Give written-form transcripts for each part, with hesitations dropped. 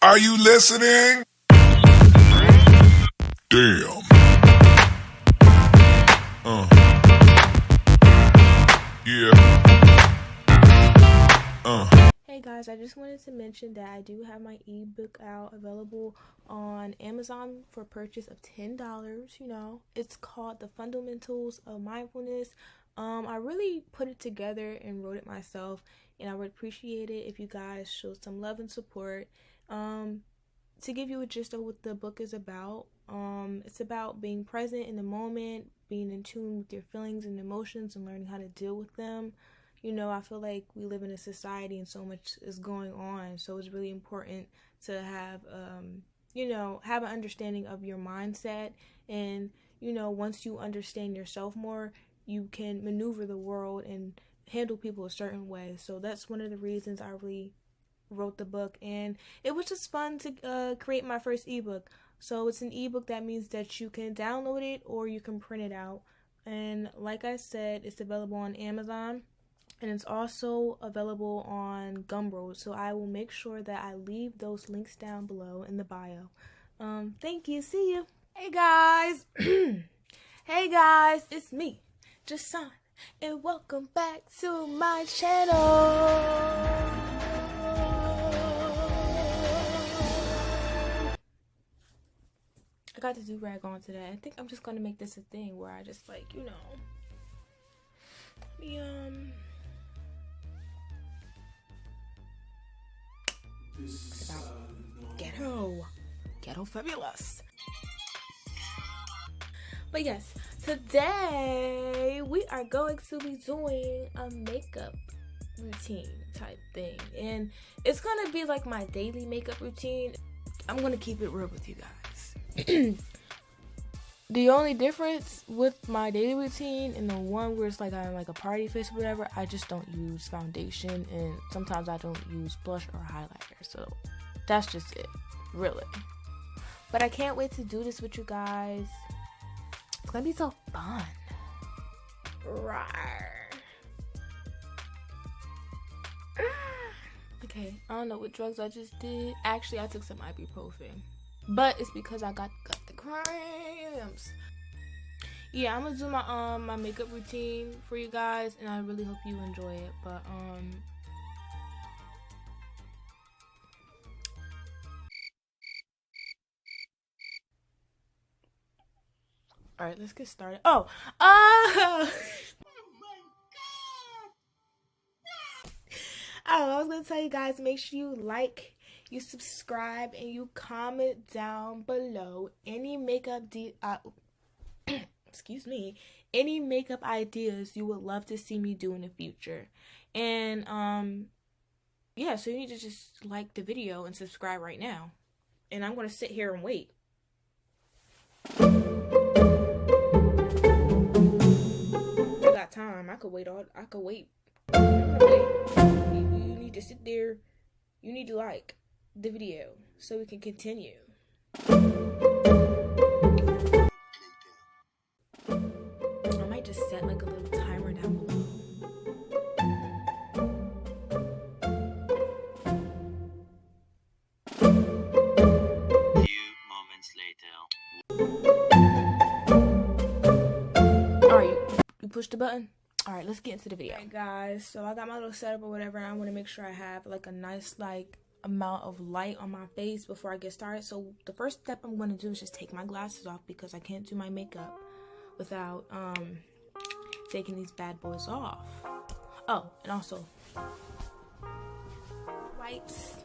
Are you listening? Damn. Yeah. Hey guys, I just wanted to mention that I do have my ebook out available on Amazon for purchase of $10. You know, it's called The Fundamentals of Mindfulness. I really put it together and wrote it myself, and I would appreciate it if you guys show some love and support. To give you a gist of what the book is about, it's about being present in the moment, being in tune with your feelings and emotions, and learning how to deal with them. You know, I feel like we live in a society and so much is going on, so it's really important to have, have an understanding of your mindset. And, once you understand yourself more, you can maneuver the world and handle people a certain way. So that's one of the reasons I really wrote the book, and it was just fun to create my first ebook. So it's an ebook. That means that you can download it or you can print it out. And like I said, it's available on Amazon. And it's also available on Gumroad. So I will make sure that I leave those links down below in the bio. Thank you. See you. Hey guys. Hey guys, it's me, Jazsean, and welcome back to my channel. I got the do-rag on today. I think I'm just gonna make this a thing where I just it's about ghetto fabulous. But yes, today we are going to be doing a makeup routine type thing, and it's gonna be like my daily makeup routine. I'm gonna keep it real with you guys. The only difference with my daily routine and the one where it's like I'm like a party face or whatever, I just don't use foundation, and sometimes I don't use blush or highlighter. So that's just it, really. But I can't wait to do this with you guys. It's gonna be so fun. Rawr. Okay, I don't know what drugs I just did. Actually, I took some ibuprofen, but it's because I got the cramps. Yeah, I'm gonna do my makeup routine for you guys, and I really hope you enjoy it. But all right, let's get started. Oh I was gonna tell you guys, make sure you like, you subscribe, and you comment down below any makeup excuse me, any makeup ideas you would love to see me do in the future. And yeah, so you need to just like the video and subscribe right now. And I'm gonna sit here and wait. I got time. I could wait. You need to sit there. You need to like the video so we can continue. I might just set like a little timer down below. Few moments later. Alright, you push the button? Alright, let's get into the video. Alright guys, so I got my little setup or whatever, and I want to make sure I have like a nice amount of light on my face before I get started. So the first step I'm going to do is just take my glasses off, because I can't do my makeup without taking these bad boys off. Oh, and also wipes.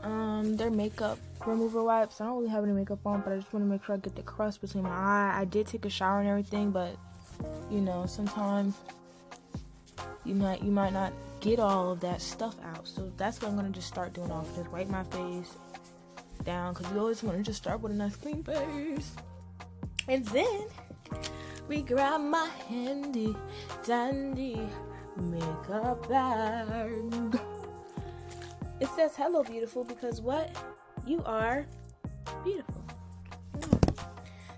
They're makeup remover wipes. I don't really have any makeup on, but I just want to make sure I get the crust between my eye. I did take a shower and everything, but sometimes you might not get all of that stuff out. So that's what I'm gonna just start doing off. Just wipe my face down, because you always want to just start with a nice clean face. And then we grab my handy dandy makeup bag. It says hello beautiful, because what? You are beautiful.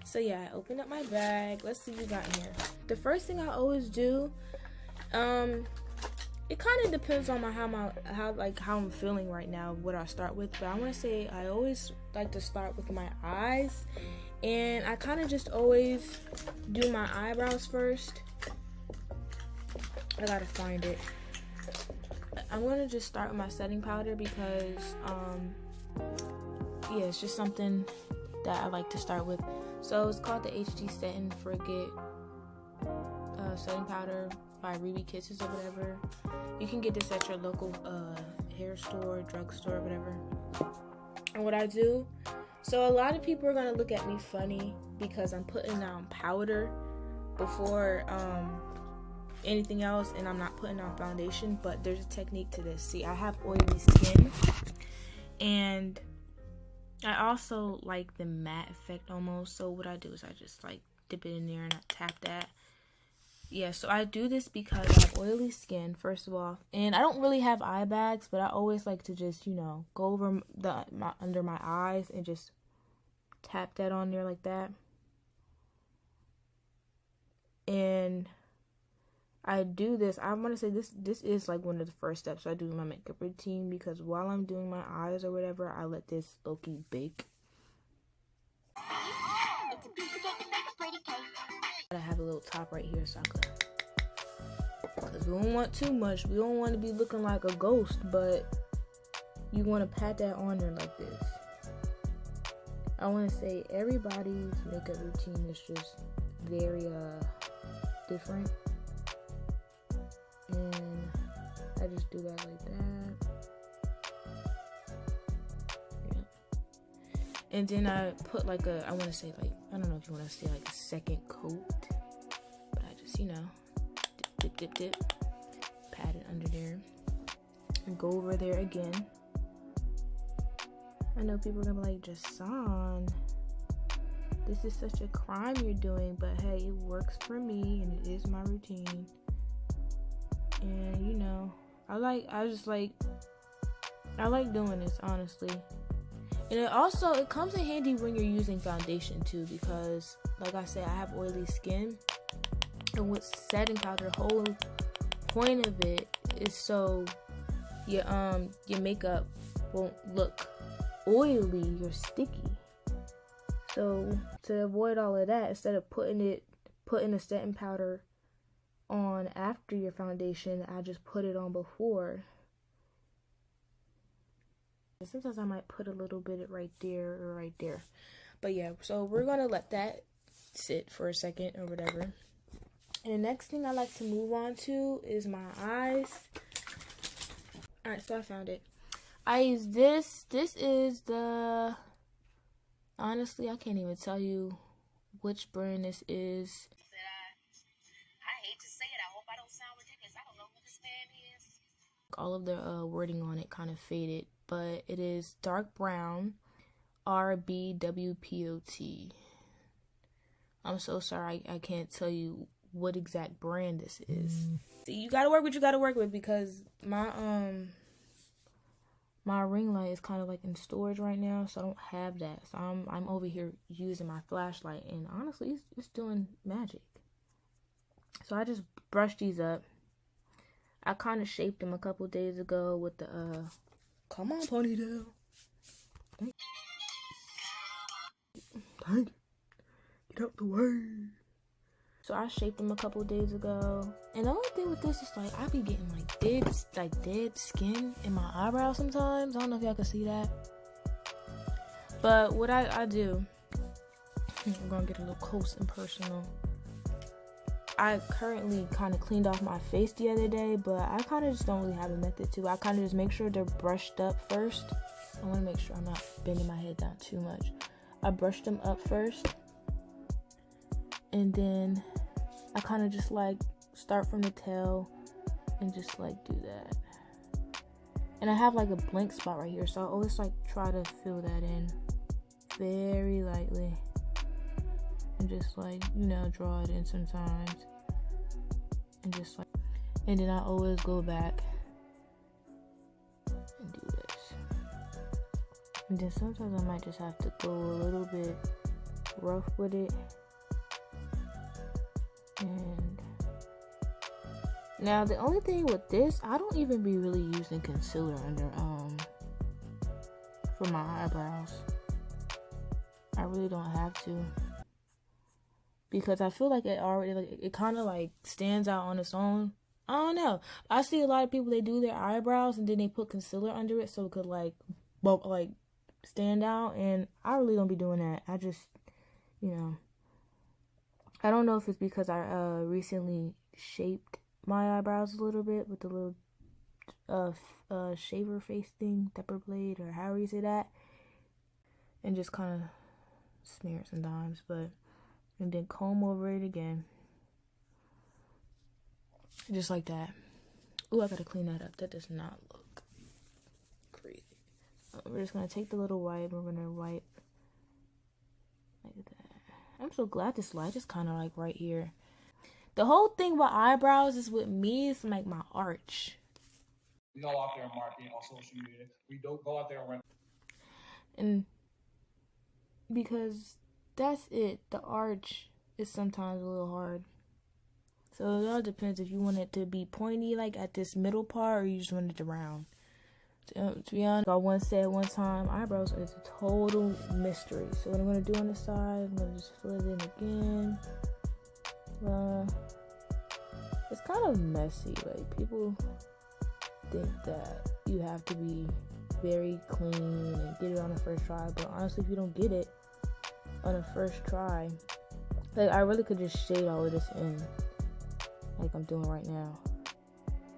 So yeah, I opened up my bag. Let's see what we got in here. The first thing I always do it kind of depends on how I'm feeling right now, what I start with. But I want to say I always like to start with my eyes, and I kind of just always do my eyebrows first. I gotta find it. I'm gonna just start with my setting powder because yeah, it's just something that I like to start with. So it's called the HG Set and Forget setting powder by Ruby Kisses or whatever. You can get this at your local hair store, drugstore, whatever. And what I do, so a lot of people are gonna look at me funny because I'm putting on powder before anything else, and I'm not putting on foundation. But there's a technique to this. See, I have oily skin, and I also like the matte effect almost. So what I do is I just like dip it in there and I tap that. Yeah, so I do this because I have oily skin, first of all, and I don't really have eye bags, but I always like to just, you know, go over under my eyes and just tap that on there like that. And I do this, I want to say this is like one of the first steps I do in my makeup routine, because while I'm doing my eyes or whatever, I let this low-key bake. I have a little top right here so I could, because we don't want too much. We don't want to be looking like a ghost, but you want to pat that on there like this. I want to say everybody's makeup routine is just very different, and I just do that like that. Yeah. And then I put like I want to say like, I don't know if you want to say like a second coat, but I just, you know, dip, pat it under there, and go over there again. I know people are gonna be like, Jazsean, this is such a crime you're doing, but hey, it works for me, and it is my routine. And you know, I like doing this, honestly. And it comes in handy when you're using foundation too, because like I said, I have oily skin, and with setting powder, the whole point of it is so your makeup won't look oily or sticky. So to avoid all of that, instead of putting the setting powder on after your foundation, I just put it on before. Sometimes I might put a little bit right there or right there. But yeah, so we're gonna let that sit for a second or whatever. And the next thing I like to move on to is my eyes. Alright, so I found it. I use this. This is the, honestly, I can't even tell you which brand this is. I hate to say it. I hope I don't sound ridiculous. I don't know who this man is. All of the wording on it kind of faded, but it is dark brown, RBWPOT. I'm so sorry, I can't tell you what exact brand this is. See, you gotta work what you gotta work with, because my ring light is kind of like in storage right now, so I don't have that. So I'm over here using my flashlight, and honestly, it's doing magic. So I just brushed these up. I kind of shaped them a couple days ago with the come on, ponytail. Thank you. Get out the way. So I shaped them a couple days ago, and the only thing with this is like I be getting like dead skin in my eyebrows sometimes. I don't know if y'all can see that, but what I do, I'm gonna get a little close and personal. I currently kind of cleaned off my face the other day, but I kind of just don't really have a method to. I kind of just make sure they're brushed up first. I want to make sure I'm not bending my head down too much. I brushed them up first, and then I kind of just like start from the tail and just like do that. And I have like a blank spot right here, so I always like try to fill that in very lightly. And just like, you know, draw it in sometimes, and just like, and then I always go back and do this. And then sometimes I might just have to go a little bit rough with it. And Now the only thing with this, I don't even be really using concealer under for my eyebrows. I really don't have to, because I feel like it already, like, it kind of like stands out on its own. I don't know. I see a lot of people, they do their eyebrows and then they put concealer under it so it could like stand out, and I really don't be doing that. I just, you know, I don't know if it's because I recently shaped my eyebrows a little bit with the little shaver face thing, pepper blade, or however you say that, and just kind of smear it sometimes, but and then comb over it again, just like that. Ooh, I gotta clean that up. That does not look crazy. We're just gonna take the little wipe. We're gonna wipe like that. I'm so glad this light is kind of like right here. The whole thing about eyebrows is, with me, it's like my arch. We go out there and market on social media. We don't go out there and rent. And because that's it, the arch is sometimes a little hard. So it all depends if you want it to be pointy like at this middle part, or you just want it to round. To be honest, I once said one time, eyebrows is a total mystery. So what I'm going to do on the side, I'm going to just fill it in again. It's kind of messy. Like, people think that you have to be very clean and get it on the first try, but honestly, if you don't get it on the first try, like, I really could just shade all of this in like I'm doing right now,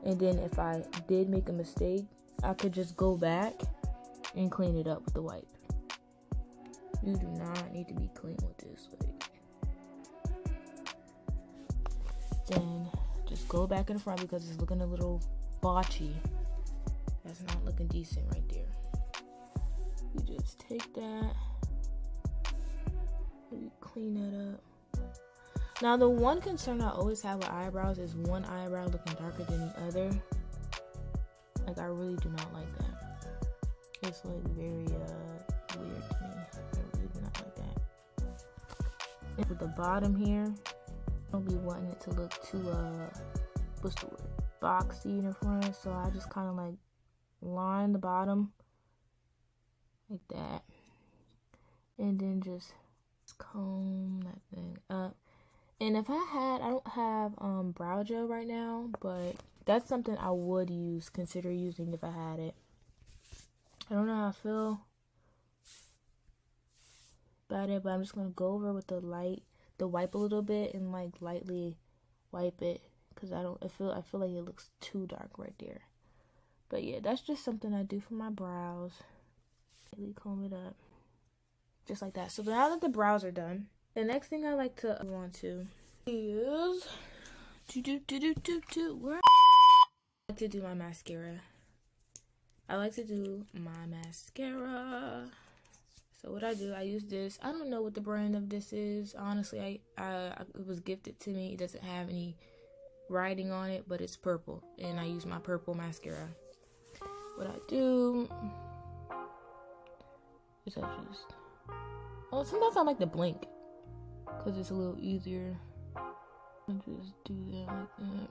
and then if I did make a mistake, I could just go back and clean it up with the wipe. You do not need to be clean with this. Like, then just go back in the front because it's looking a little botchy. That's not looking decent right there. You just take that, maybe clean that up. Now, the one concern I always have with eyebrows is one eyebrow looking darker than the other. Like, I really do not like that. It's like very weird to me. I really do not like that. And with the bottom here, I don't be wanting it to look too what's the word, boxy in the front, so I just kind of like line the bottom like that, and then just comb that thing up. And if I don't have brow gel right now, but that's something I would consider using if I had it. I don't know how I feel about it, but I'm just gonna go over with the wipe a little bit and like lightly wipe it, because I feel like it looks too dark right there. But yeah, that's just something I do for my brows. Really comb it up, just like that. So now that the brows are done, the next thing I like to move on to is where I like to do my mascara. I like to do my mascara. So what I do, I use this. I don't know what the brand of this is. Honestly, it was gifted to me. It doesn't have any writing on it, but it's purple, and I use my purple mascara. What I do is sometimes I like to blink because it's a little easier. I just do that like that.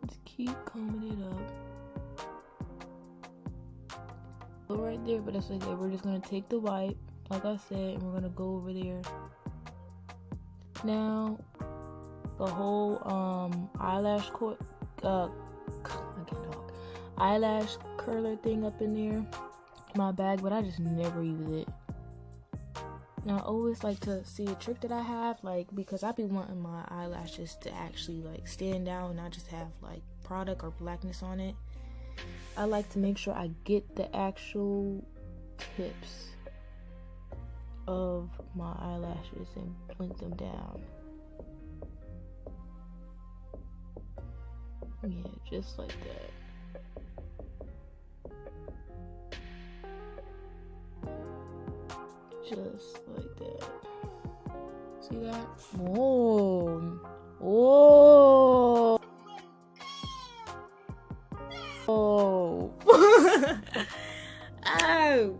Just keep combing it up. Go right there, but that's like that. We're just gonna take the wipe, like I said, and we're gonna go over there. Now, the whole eyelash eyelash curler thing up in there, my bag, but I just never use it. Now, I always like to see a trick that I have, like, because I be wanting my eyelashes to actually like stand out and not just have like product or blackness on it. I like to make sure I get the actual tips of my eyelashes and blink them down. Yeah, just like that. Just like that. See that? Whoa. Whoa. Oh. Oh.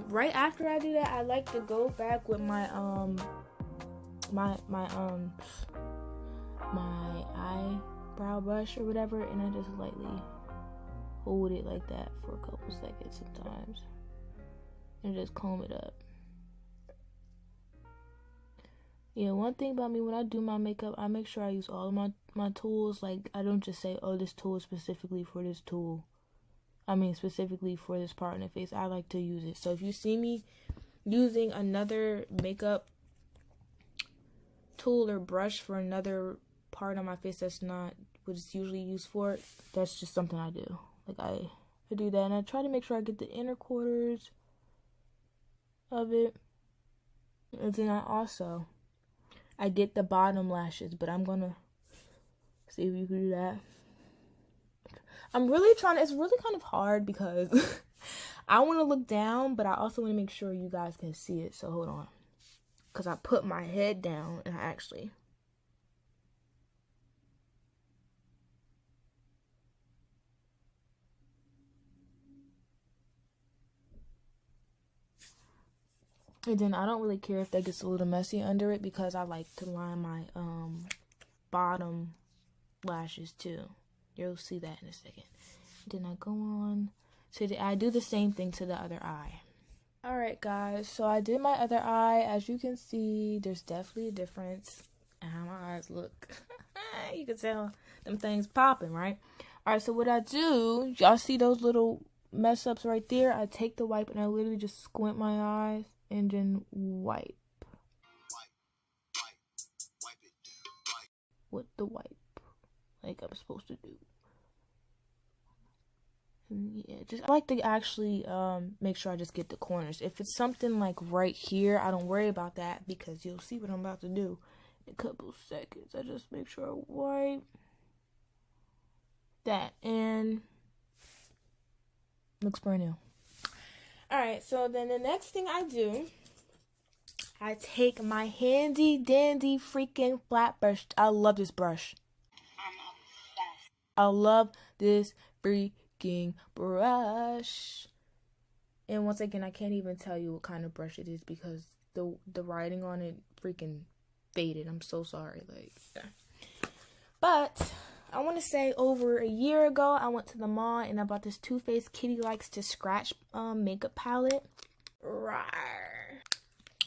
Right after I do that, I like to go back with my my eyebrow brush or whatever, and I just lightly hold it like that for a couple seconds sometimes, and just comb it up. Yeah, one thing about me, when I do my makeup, I make sure I use all of my tools. Like, I don't just say, oh, this tool is specifically for this tool. I mean, specifically for this part in the face. I like to use it. So if you see me using another makeup tool or brush for another part on my face that's not what it's usually used for, that's just something I do. Like, I do that, and I try to make sure I get the inner quarters of it. And then I get the bottom lashes, but I'm gonna see if you can do that. I'm really trying. It's really kind of hard because I want to look down, but I also want to make sure you guys can see it. So hold on, because I put my head down and I actually. And then I don't really care if that gets a little messy under it, because I like to line my bottom lashes too. You'll see that in a second. Then I go on to I do the same thing to the other eye. Alright guys, so I did my other eye. As you can see, there's definitely a difference in how my eyes look. You can tell them things popping, right? Alright, so what I do, y'all see those little mess ups right there? I take the wipe and I literally just squint my eyes and then wipe. What the wipe, like I'm supposed to do. And yeah, I like to actually make sure I just get the corners. If it's something like right here, I don't worry about that, because you'll see what I'm about to do in a couple seconds. I just make sure I wipe that, and looks brand new. Alright, so then the next thing I do, I take my handy dandy freaking flat brush. I love this brush. I love this freaking brush. And once again, I can't even tell you what kind of brush it is, because the writing on it freaking faded. I'm so sorry. Like, yeah. But I want to say, over a year ago, I went to the mall and I bought this Too Faced Kitty Likes to Scratch makeup palette. Rawr.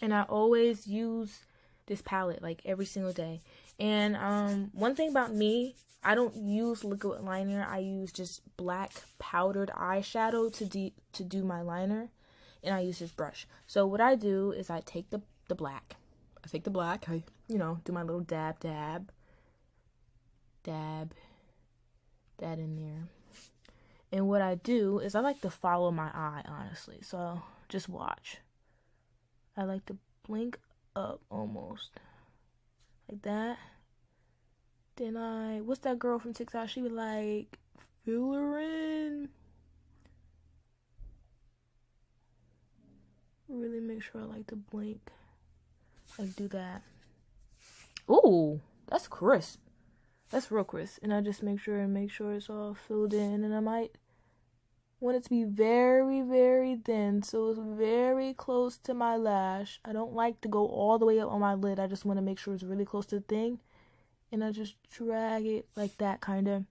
And I always use this palette like every single day. And one thing about me, I don't use liquid liner. I use just black powdered eyeshadow to do my liner, and I use this brush. So what I do is I take the black. I take the black. I do my little dab that in there. And what I do is I like to follow my eye, honestly. So just watch. I like to blink up almost like that. Then what's that girl from TikTok? She was like, fill her in. Really make sure I like to blink. Like, do that. Ooh, that's crisp. That's real crisp. And I just make sure it's all filled in. And I might want it to be very, very thin, so it's very close to my lash. I don't like to go all the way up on my lid. I just want to make sure it's really close to the thing. And I just drag it like that, kind of.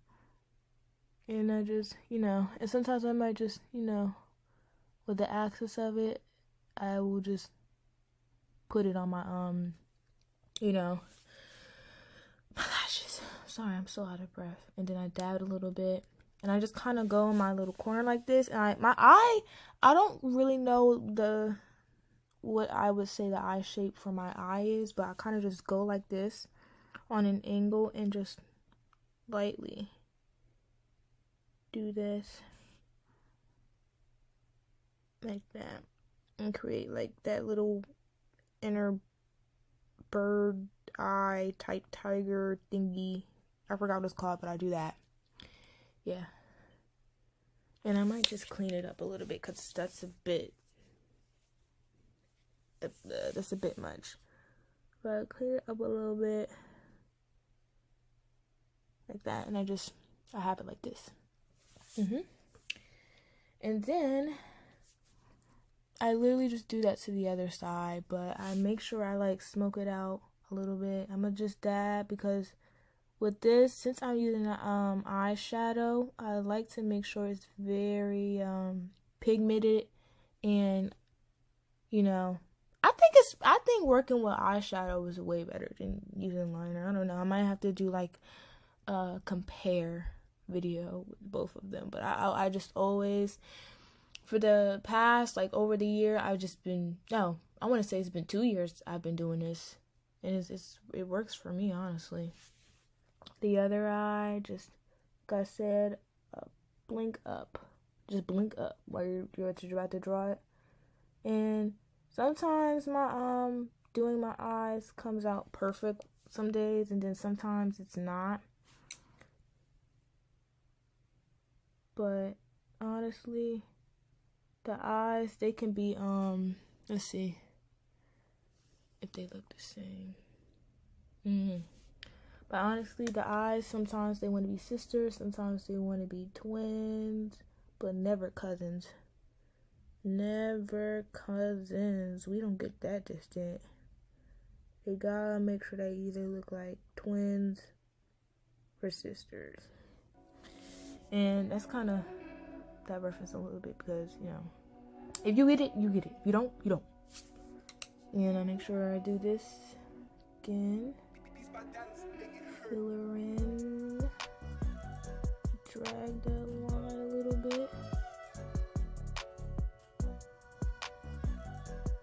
And I just, and sometimes I might just, with the axis of it, I will just put it on my, my lashes. Sorry, I'm so out of breath. And then I dab it a little bit. And I just kind of go in my little corner like this. And I don't really know what I would say the eye shape for my eye is, but I kind of just go like this on an angle and just lightly do this like that and create like that little inner bird eye type tiger thingy. I forgot what it's called, but I do that. Yeah. And I might just clean it up a little bit, because that's a bit much. But I clean it up a little bit like that, and I have it like this. And then I literally just do that to the other side, but I make sure I like smoke it out a little bit. I'm gonna just dab because with this, since I'm using an eyeshadow, I like to make sure it's very pigmented, and you know, I think working with eyeshadow is way better than using liner. I don't know. I might have to do like a compare video with both of them, but I just always, for the past, like over the year, I've just been, no, I want to say it's been 2 years I've been doing this, and it works for me, honestly. The other eye, just like I said, blink up. Just blink up while you're about to draw it. And sometimes my doing my eyes comes out perfect some days, and then sometimes it's not. But honestly, the eyes, they can be let's see if they look the same. But honestly, the eyes, sometimes they want to be sisters, sometimes they want to be twins, but never cousins. Never cousins. We don't get that distant. They gotta make sure they either look like twins or sisters. And that's kind of that reference a little bit because, you know, if you get it, you get it. If you don't, you don't. And I make sure I do this again. Filler in. Drag that line a little bit.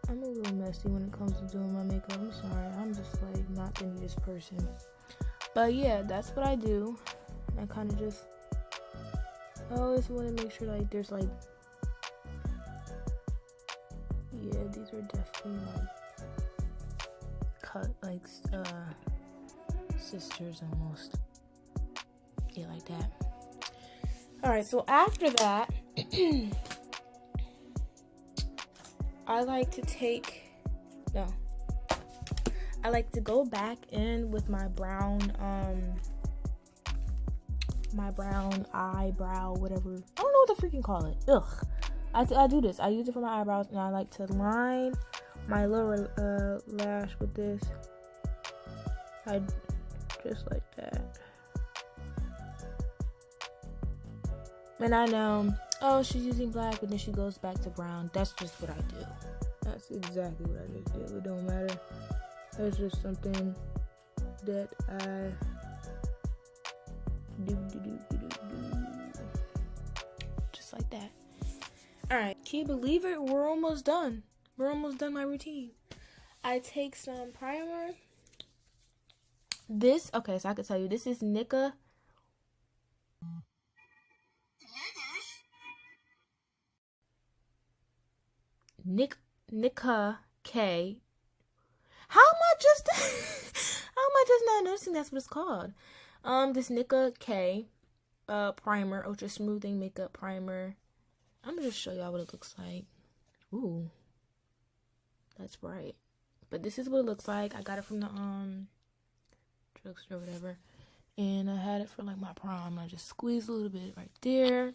I'm a little messy when it comes to doing my makeup. I'm sorry. I'm just like not the neatest person. But yeah, that's what I do. I kind of just, I always want to make sure like there's like, yeah, these are definitely like cut like sisters almost. Yeah, like that. Alright, so after that, I like to go back in with my brown eyebrow, whatever. I don't know what to freaking call it. Ugh. I do this. I use it for my eyebrows, and I like to line my lower lash with this. I just like that. And I know, oh, she's using black, but then she goes back to brown. That's just what I do. That's exactly what I just do. It don't matter. That's just something that I do. Just like that. Alright, can you believe it? We're almost done. We're almost done my routine. I take some primer. This, okay, so I can tell you, this is Nika K. How am I just not noticing that's what it's called? This Nika K primer, ultra smoothing makeup primer. I'm gonna just show y'all what it looks like. Ooh, that's bright. But this is what it looks like. I got it from the drugstore or whatever, and I had it for like my prom. I just squeeze a little bit right there,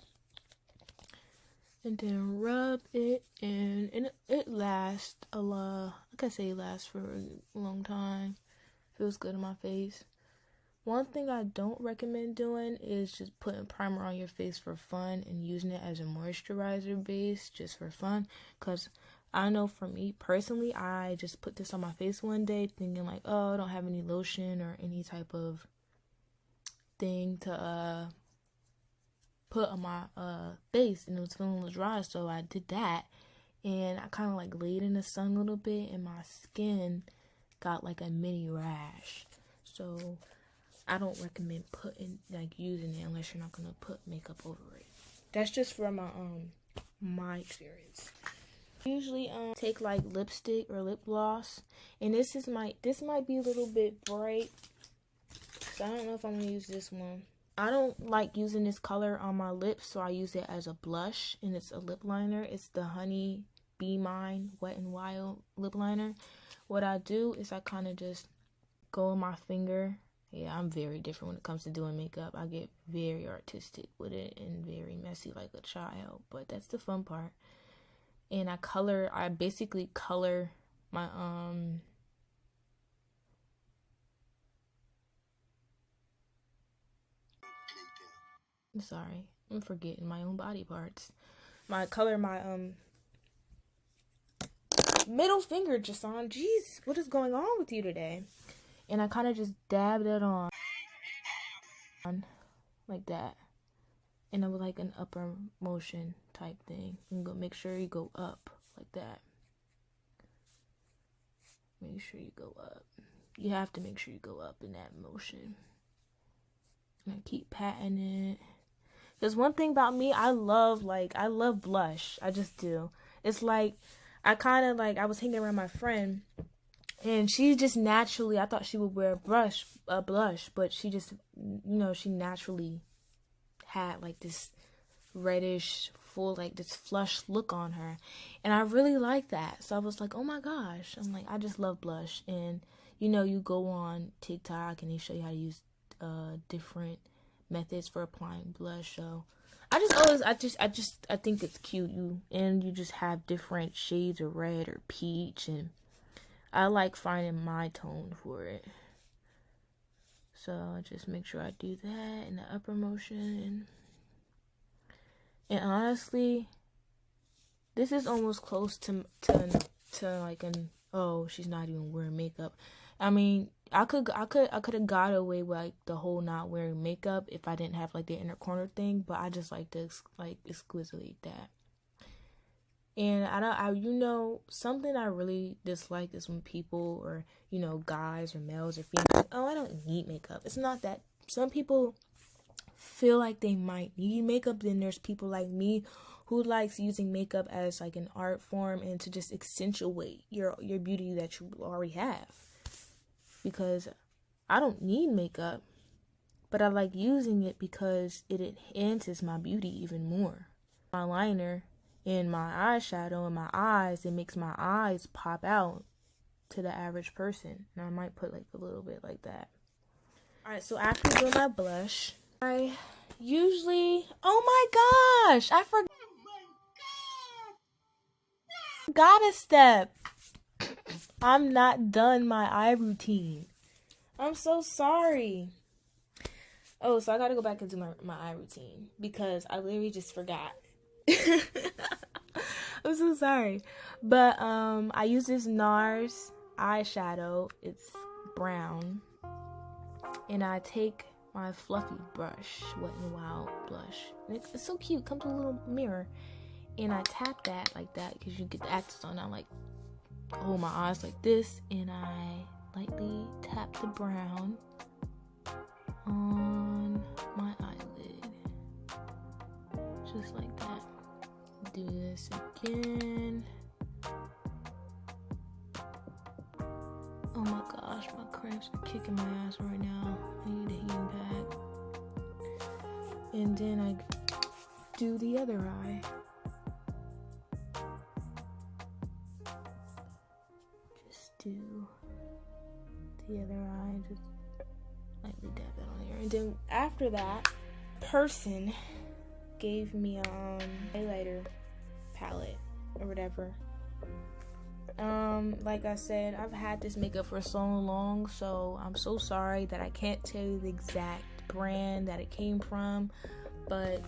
and then rub it in, and it lasts a lot. Like I say, it lasts for a long time. Feels good on my face. One thing I don't recommend doing is just putting primer on your face for fun and using it as a moisturizer base just for fun. Because I know for me personally, I just put this on my face one day thinking like, oh, I don't have any lotion or any type of thing to put on my face, and it was feeling a little dry, so I did that, and I kind of like laid in the sun a little bit, and my skin got like a mini rash. So I don't recommend using it unless you're not gonna put makeup over it. That's just from my experience. I usually take like lipstick or lip gloss, and this might be a little bit bright, so I don't know if I'm gonna use this one. I don't like using this color on my lips, so I use it as a blush, and it's a lip liner. It's the Honey Be Mine Wet n Wild lip liner. What I do is I kind of just go on my finger. Yeah, I'm very different when it comes to doing makeup. I get very artistic with it and very messy like a child, but that's the fun part. And I basically color my I'm sorry. I'm forgetting my own body parts. My color, my middle finger, Jazsean. Jeez, what is going on with you today? And I kind of just dabbed it on like that. And it was like an upper motion type thing. And go make sure you go up like that. Make sure you go up. You have to make sure you go up in that motion. And I keep patting it. There's one thing about me, I love blush. I just do. It's like, I was hanging around my friend, and she just naturally, I thought she would wear blush, but she just, she naturally had like this reddish, full, like this flush look on her. And I really like that. So I was like, oh my gosh. I'm like, I just love blush. And, you go on TikTok and they show you how to use different methods for applying blush. So I think it's cute. You just have different shades of red or peach, and I like finding my tone for it. So I just make sure I do that in the upper motion. And honestly, this is almost close to like she's not even wearing makeup. I mean, I could have got away with like the whole not wearing makeup if I didn't have like the inner corner thing, but I just like to exquisite that. And something I really dislike is when people, or guys or males or females, I don't need makeup. It's not that. Some people feel like they might need makeup. Then there's people like me who likes using makeup as like an art form and to just accentuate your beauty that you already have. Because I don't need makeup, but I like using it because it enhances my beauty even more. My liner and my eyeshadow and my eyes, it makes my eyes pop out to the average person. And I might put like a little bit like that. Alright, so after doing my blush, I usually, oh my gosh, I forgot a step. I'm not done my eye routine. I'm so sorry. Oh, so I gotta go back and do my eye routine because I literally just forgot. I'm so sorry. But I use this NARS eyeshadow. It's brown. And I take my fluffy brush, Wet n Wild blush. And it's so cute. It comes with a little mirror. And I tap that like that because you get the accents on. I like hold my eyes like this, and I lightly tap the brown on my eyelid, just like that. Do this again. Oh my gosh, my cramps are kicking my ass right now. I need a heating pad. And then I do the other eye. Do the other eye, just lightly dab it on here. And then after that, person gave me a highlighter palette or whatever. Like I said, I've had this makeup for so long, so I'm so sorry that I can't tell you the exact brand that it came from, but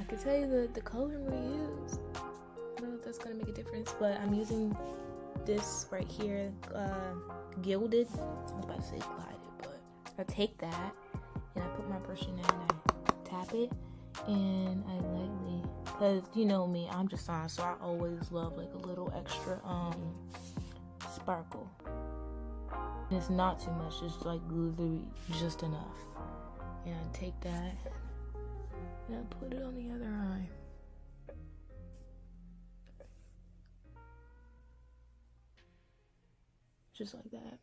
I can tell you the color we use. I don't know if that's gonna make a difference, but I'm using this right here, gilded. I was about to say glided, but I take that and I put my brush in there and I tap it, and I lightly, because you know me, I'm just on, so I always love like a little extra sparkle. And it's not too much, it's like literally just enough. And I take that and I put it on the other eye. Just like that.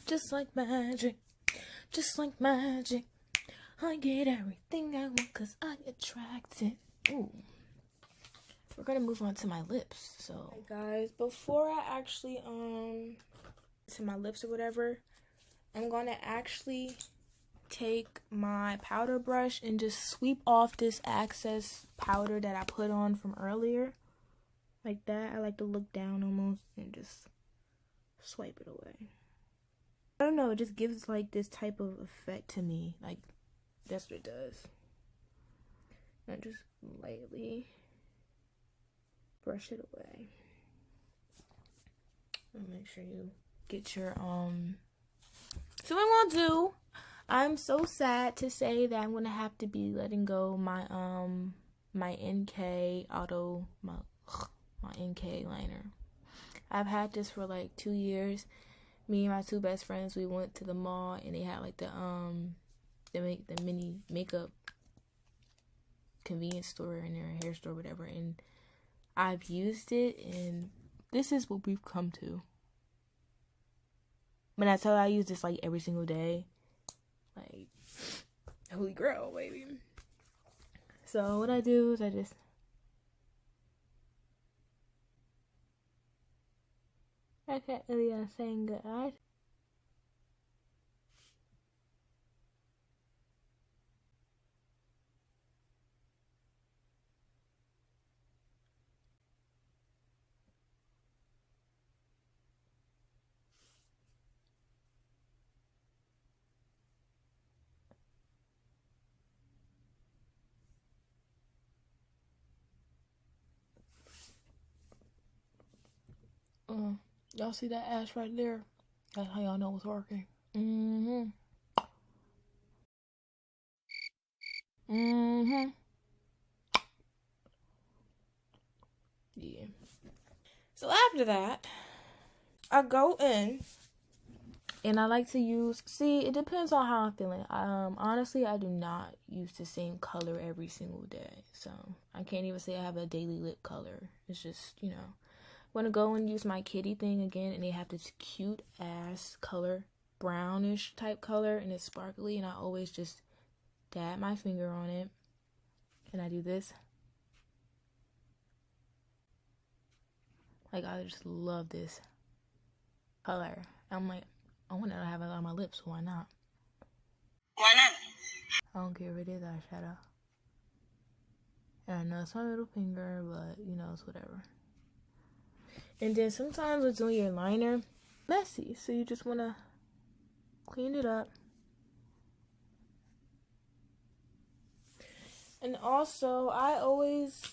Just like magic. Just like magic. I get everything I want because I attract it. Ooh. We're gonna move on to my lips. So, hey guys, before I actually to my lips or whatever, I'm gonna actually take my powder brush and just sweep off this excess powder that I put on from earlier. Like that. I like to look down almost and just swipe it away. I don't know, it just gives like this type of effect to me. Like That's what it does. And just lightly brush it away. And make sure you get your so what I'm gonna do, I'm so sad to say that I'm gonna have to be letting go my my NK auto my NK liner. I've had this for like 2 years. Me and my two best friends, we went to the mall and they had like the mini makeup convenience store in there, hair store, whatever, and I've used it and this is what we've come to. When I tell you I use this like every single day, like holy grail, baby. So what I do is I just really saying good. Y'all see that ash right there? That's how y'all know it's working. Yeah. So after that, I go in and I like to use, see, it depends on how I'm feeling. Honestly, I do not use the same color every single day. So I can't even say I have a daily lip color. It's just, you know, I'm gonna go and use my kitty thing again, and they have this cute ass color, brownish type color, and it's sparkly, and I always just dab my finger on it, and I do this. Like, I just love this color. I'm like, I want to have it on my lips, so why not? Why not? I don't care if it is eyeshadow. And I know it's my middle finger, but, you know, it's whatever. And then sometimes with doing your liner, messy, so you just want to clean it up. And also, I always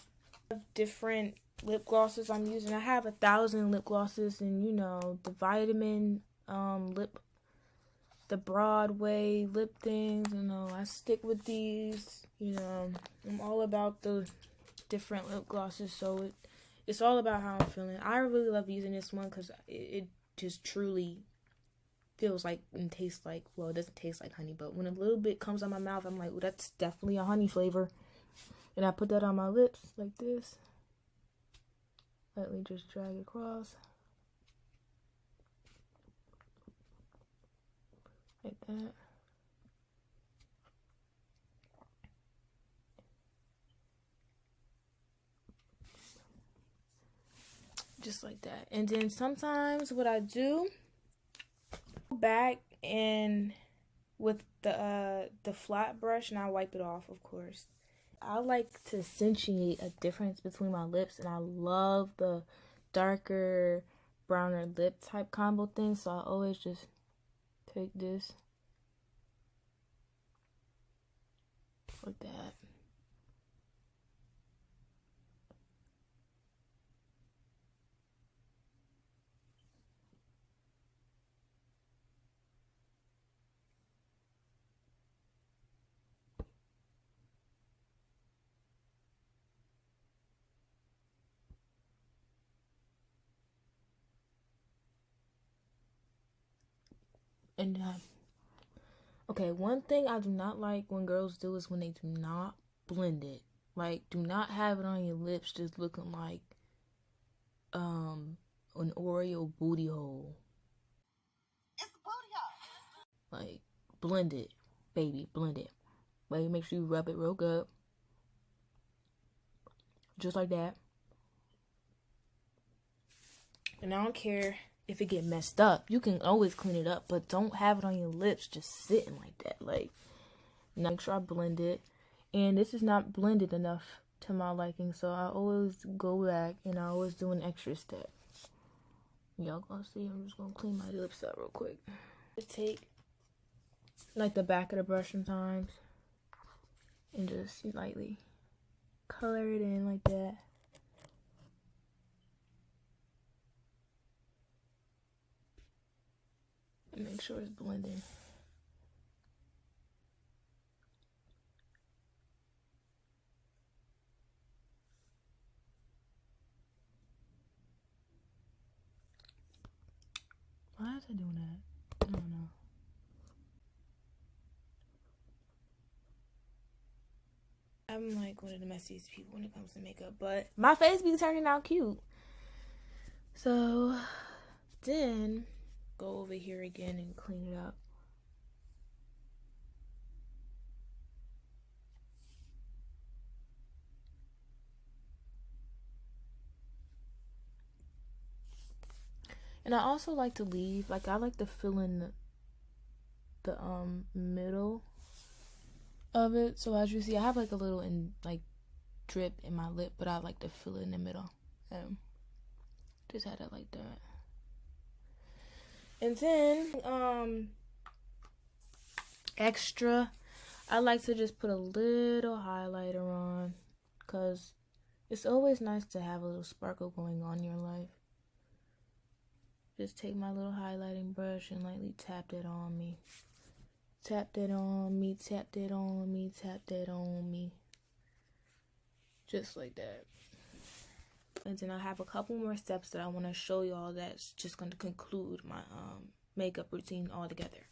have different lip glosses I'm using. I have 1,000 lip glosses, and you know, the vitamin lip, the Broadway lip things, you know, I stick with these. You know, I'm all about the different lip glosses, so it's all about how I'm feeling. I really love using this one because it just truly feels like and tastes like, well, it doesn't taste like honey, but when a little bit comes on my mouth, I'm like, well, that's definitely a honey flavor. And I put that on my lips like this. Lightly just drag it across. Like that. Just like that. And then sometimes what I do, go back and with the flat brush, and I wipe it off, of course. I like to accentuate a difference between my lips, and I love the darker, browner lip type combo thing, so I always just take this like that. And okay, one thing I do not like when girls do is when they do not blend it. Like, do not have it on your lips just looking like an Oreo booty hole. It's a booty hole. Like, blend it, baby, blend it. Baby, make sure you rub it real good. Just like that. And I don't care if it get messed up. You can always clean it up, but don't have it on your lips just sitting like that. Like, make sure I blend it. And this is not blended enough to my liking, so I always go back and I always do an extra step. Y'all gonna see, I'm just gonna clean my lips up real quick. Take like the back of the brush sometimes and just lightly color it in like that. And make sure it's blending. Why is it doing that? I don't know. I'm like one of the messiest people when it comes to makeup, but my face be turning out cute. So then go over here again and clean it up. And I also like to leave, like I like to fill in the middle of it. So as you see, I have like a little drip in my lip, but I like to fill it in the middle. Just had it like that. And then extra, I like to just put a little highlighter on, because it's always nice to have a little sparkle going on in your life. Just take my little highlighting brush and lightly tap that on me. Tap that on me, tap that on me, tap that on me. Just like that. And then I have a couple more steps that I want to show y'all that's just going to conclude my makeup routine altogether.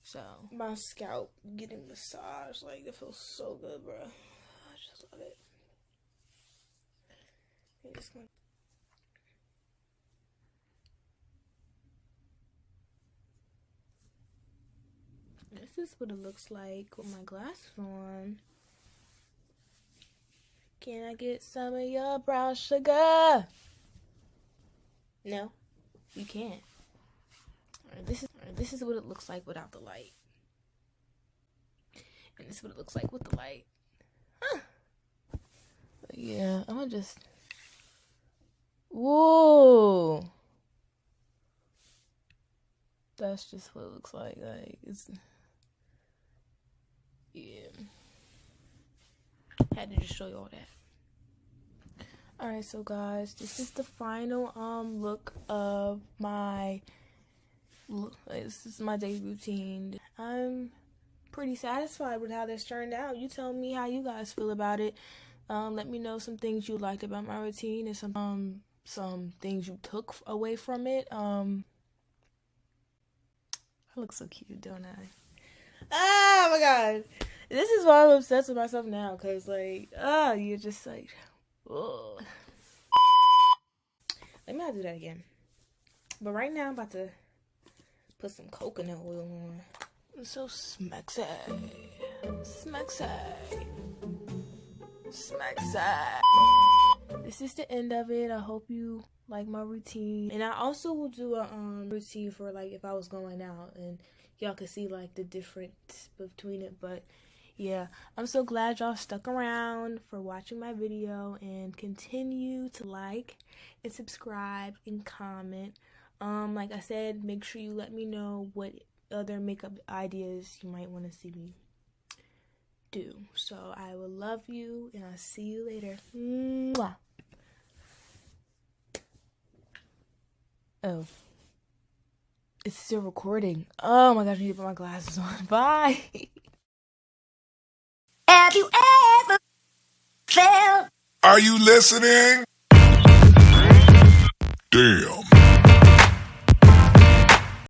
So, my scalp getting massaged, like it feels so good, bro. I just love it. This is what it looks like with my glasses on. Can I get some of your brown sugar? No, you can't. This is what it looks like without the light. And this is what it looks like with the light. Huh. But yeah, I'm gonna just... Whoa! That's just what it looks like. Like, it's... Yeah. Had to just show you all that. Alright, so guys, this is the final look of my... This is my day routine. I'm pretty satisfied with how this turned out. You tell me how you guys feel about it. Let me know some things you liked about my routine and some things you took away from it. I look so cute, don't I? Oh my god. This is why I'm obsessed with myself now, because like, you're just like, ugh. Let me not do that again. But right now I'm about to put some coconut oil on. I'm so smexy. Smexy. Smexy. This is the end of it. I hope you like my routine. And I also will do a routine for like if I was going out, and y'all can see like the difference between it. But yeah, I'm so glad y'all stuck around for watching my video, and continue to like and subscribe and comment. Like I said, make sure you let me know what other makeup ideas you might want to see me do. So I will love you, and I'll see you later. Mwah. Oh, it's still recording. Oh my gosh, I need to put my glasses on. Bye. Have you ever felt? Are you listening? Damn.